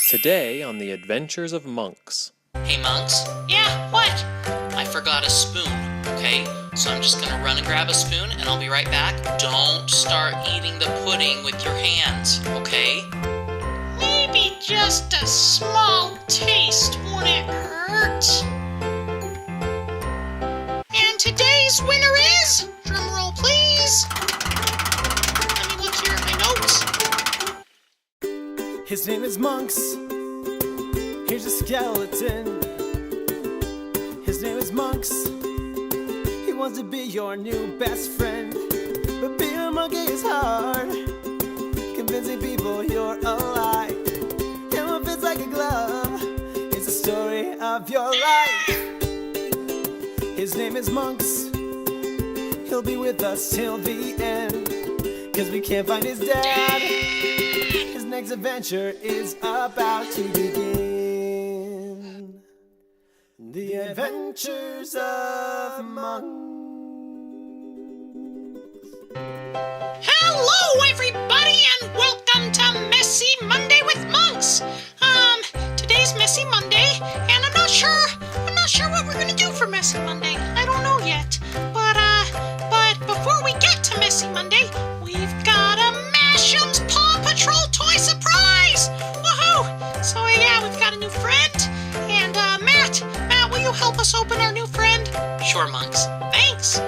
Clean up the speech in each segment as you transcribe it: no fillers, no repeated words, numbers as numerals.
Today on the Adventures of Monks. Hey, Monks? Yeah, what? I forgot a spoon, okay? So I'm just gonna run and grab a spoon and I'll be right back. Don't start eating the pudding with your hands, okay? Maybe just a small taste wouldn't hurt. And today's winner is, drumroll please. Let me look here at my notes. His name is Monks. Here's a skeleton. His name is Monks. He wants to be your new best friend. But being a monkey is hard. Convincing people you're alive. And what fits like a glove is the story of your life. His name is Monks. He'll be with us till the end. 'Cause we can't find his dad. His next adventure is about to begin. The Adventures of Monks. Hello everybody and welcome to Messy Monday with Monks. Today's Messy Monday and I'm not sure what we're gonna do for Messy Monday. I don't know yet. But before we get to Messy Monday, we've got a Masham's Paw Patrol toy surprise! Woohoo! So yeah, we've got a new friend. And Matt, will you help us open our new friend? Sure, Monks. Thanks!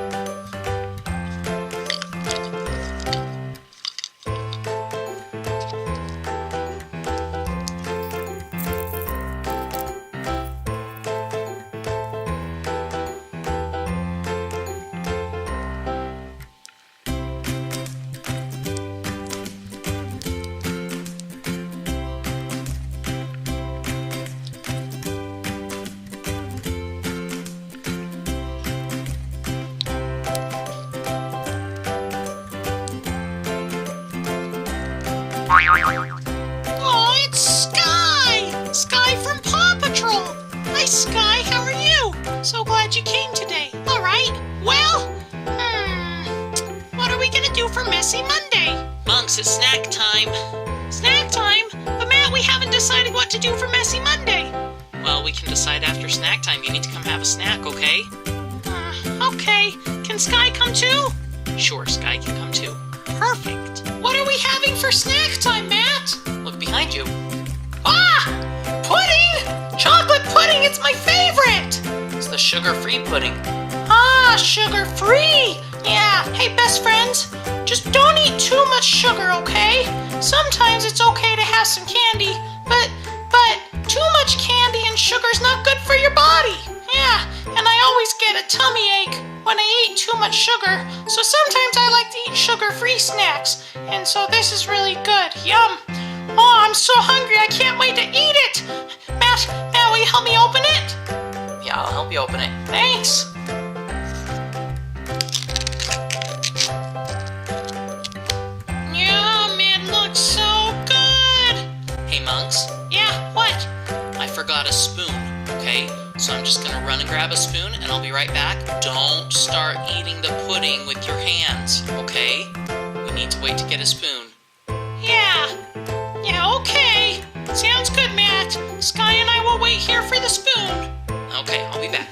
Oh, it's Sky! Sky from Paw Patrol! Hi, Sky, how are you? So glad you came today. Alright, well, what are we gonna do for Messy Monday? Monks, it's snack time. Snack time? But Matt, we haven't decided what to do for Messy Monday. Well, we can decide after snack time. You need to come have a snack, okay? Okay. Can Sky come too? Sure, Sky can come too. Perfect. What are we having for snack time, Matt? Look behind you. Ah! Pudding! Chocolate pudding, it's my favorite! It's the sugar-free pudding. Ah, sugar-free! Yeah, hey best friends, just don't eat too much sugar, okay? Sometimes it's okay to have some candy, but too much candy and sugar's not good for your body. Yeah, and I always get a tummy ache when I eat too much sugar, so sometimes I like to eat sugar-free snacks, and so this is really good. Yum! Oh, I'm so hungry, I can't wait to eat it! Matt, will you help me open it? Yeah, I'll help you open it. Thanks! Yum, it looks so good! Hey, Monks. Yeah, what? I forgot a spoon, okay? So I'm just gonna run and grab a spoon and I'll be right back. Don't start eating the pudding with your hands, okay? We need to wait to get a spoon. Yeah, okay. Sounds good, Matt. Sky and I will wait here for the spoon. Okay, I'll be back.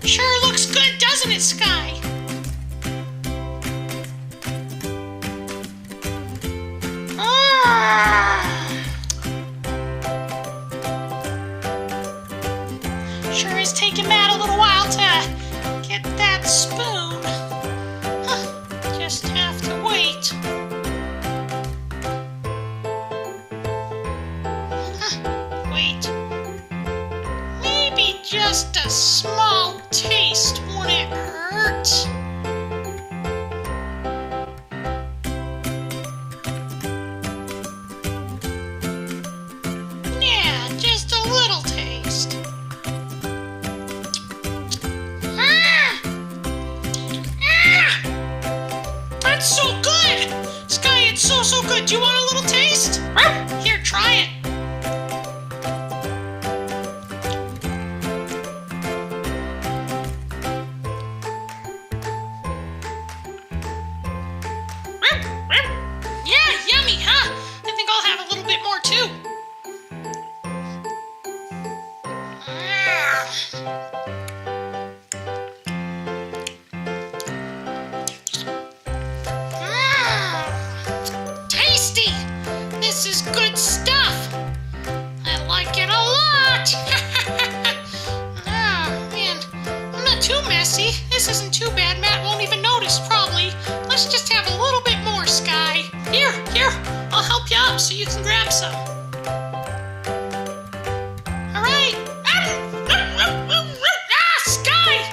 Sure looks good, doesn't it, Sky? Sure is taking Matt a little while to get that spoon. Just have to wait. Wait. Maybe just a small taste wouldn't hurt. Yeah, just a little taste. That's so good! Sky, it's so good. Do you want a little taste? Here, try it. too bad. Matt won't even notice, probably. Let's just have a little bit more, Sky. Here, I'll help you up so you can grab some. All right. Sky!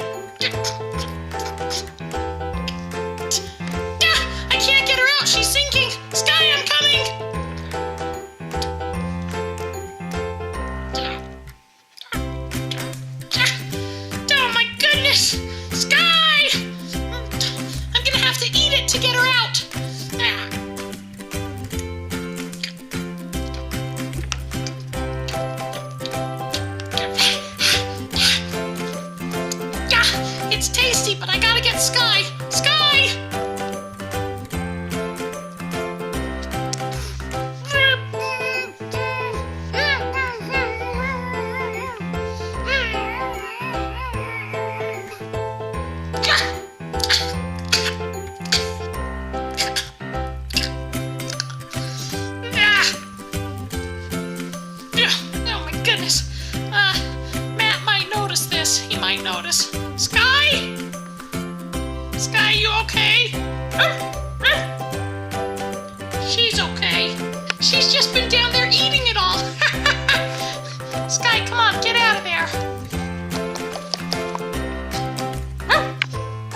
I can't get her out. She's sinking. Sky, I'm coming. Oh my goodness! Sky! I'm gonna have to eat it to get her out. It's tasty, but I gotta get Sky. Sky! Oh my goodness. Matt might notice this. He might notice. Sky? Sky, you okay? She's okay. She's just been down there eating it all. Sky, come on, get out of there.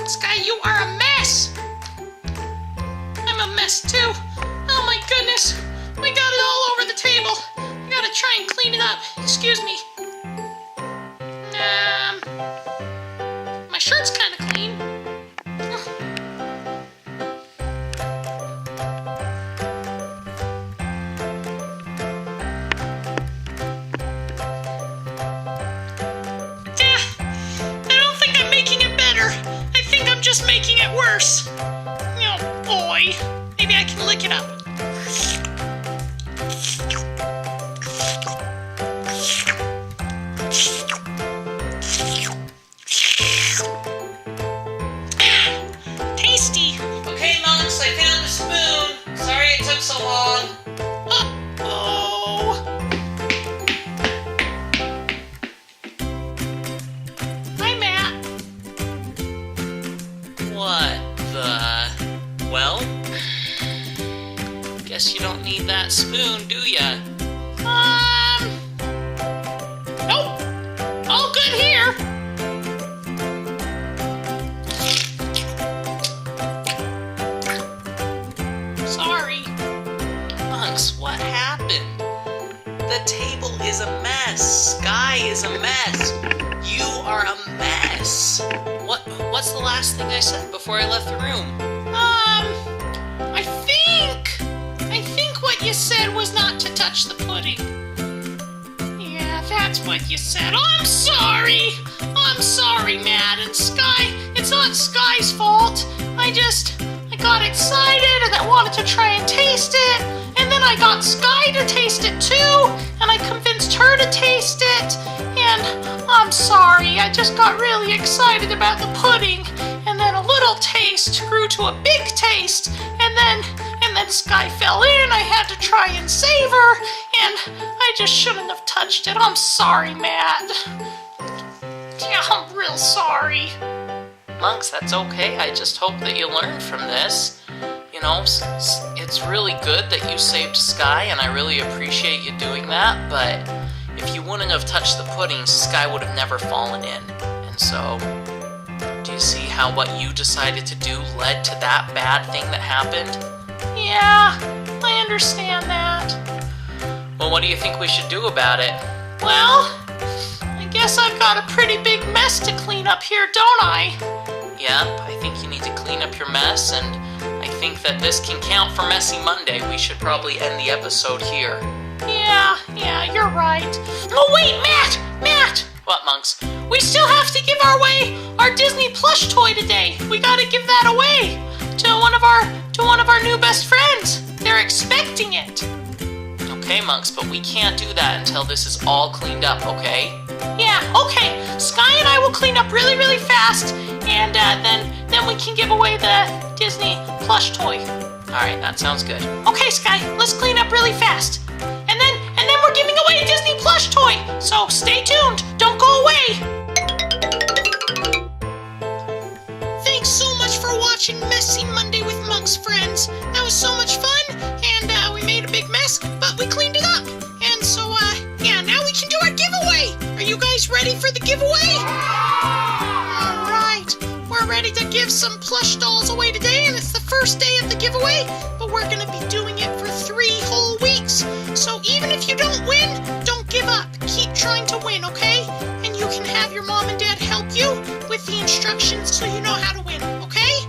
Sky, you are a mess. I'm a mess too. Oh my goodness. We got it all over the table. I gotta try and clean it up. Excuse me. My shirt's kind of clean. I don't think I'm making it better. I think I'm just making it worse. Oh boy. Maybe I can lick it up. Tasty. Okay, monks, I found the spoon. Sorry it took so long. Uh-oh. Hi, Matt. What the? Well? Guess you don't need that spoon, do ya? Nope. All good here. Sorry. Monks, what happened? The table is a mess. Sky is a mess. You are a mess. What's the last thing I said before I left the room? I think what you said was not to touch the pudding. Yeah, that's what you said. I'm sorry. I'm sorry, Matt and Sky. It's not Sky's fault. I got excited and I wanted to try and taste it. And then I got Sky to taste it too. And I convinced her to taste it. And I'm sorry. I just got really excited about the pudding. And then a little taste grew to a big taste. And then Sky fell in. I had to try and save her. And I just shouldn't have touched it. I'm sorry, Matt. Yeah, I'm real sorry. Monks, that's okay. I just hope that you learned from this. You know, it's really good that you saved Sky, and I really appreciate you doing that, but if you wouldn't have touched the pudding, Sky would have never fallen in. And so, do you see how what you decided to do led to that bad thing that happened? Yeah, I understand that. Well, what do you think we should do about it? Well, I guess I've got a pretty big mess to clean up here, don't I? Yep, I think you need to clean up your mess, and I think that this can count for Messy Monday. We should probably end the episode here. Yeah, you're right. Oh wait, Matt! What, Monks? We still have to give away our Disney plush toy today. We gotta give that away to one of our new best friends. They're expecting it. Okay, Monks, but we can't do that until this is all cleaned up, okay? Yeah, okay. Sky and I will clean up really, really fast, and then we can give away the Disney plush toy. Alright, that sounds good. Okay, Sky, let's clean up really fast. And then we're giving away a Disney plush toy. So stay tuned. Don't go away. watching Messy Monday with Monks, friends. That was so much fun, and we made a big mess, but we cleaned it up. And so, yeah, now we can do our giveaway. Are you guys ready for the giveaway? All right, we're ready to give some plush dolls away today, and it's the first day of the giveaway, but we're gonna be doing it for 3 whole weeks. So even if you don't win, don't give up. Keep trying to win, okay? And you can have your mom and dad help you with the instructions so you know how to win, okay?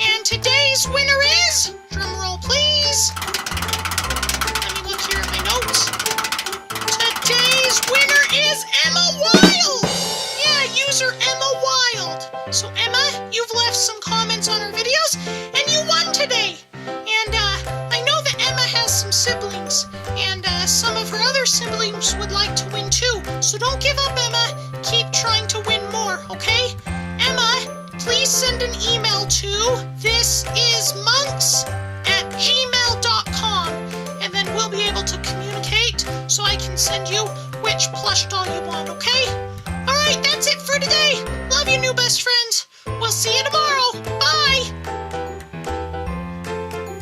And today's winner is, drum roll please. Let me look here at my notes. Today's winner is Emma Wild. Yeah, user Emma Wild. So Emma, you've left some comments on our videos and you won today. And I know that Emma has some siblings, and some of her other siblings would like to win too. So don't give up, Emma. Keep trying to win more, okay? Emma, please send an email to thisismonks@gmail.com, and then we'll be able to communicate so I can send you which plush doll you want, okay? All right, that's it for today. Love you, new best friends. We'll see you tomorrow. Bye.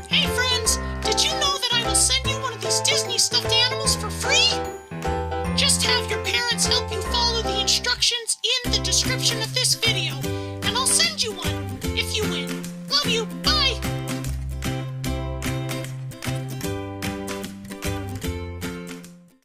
Hey, friends, did you know that I will send you one of these Disney stuffed animals for free? Just have your parents help you follow the instructions in the description of this video, and I'll send you one if you win. Love you.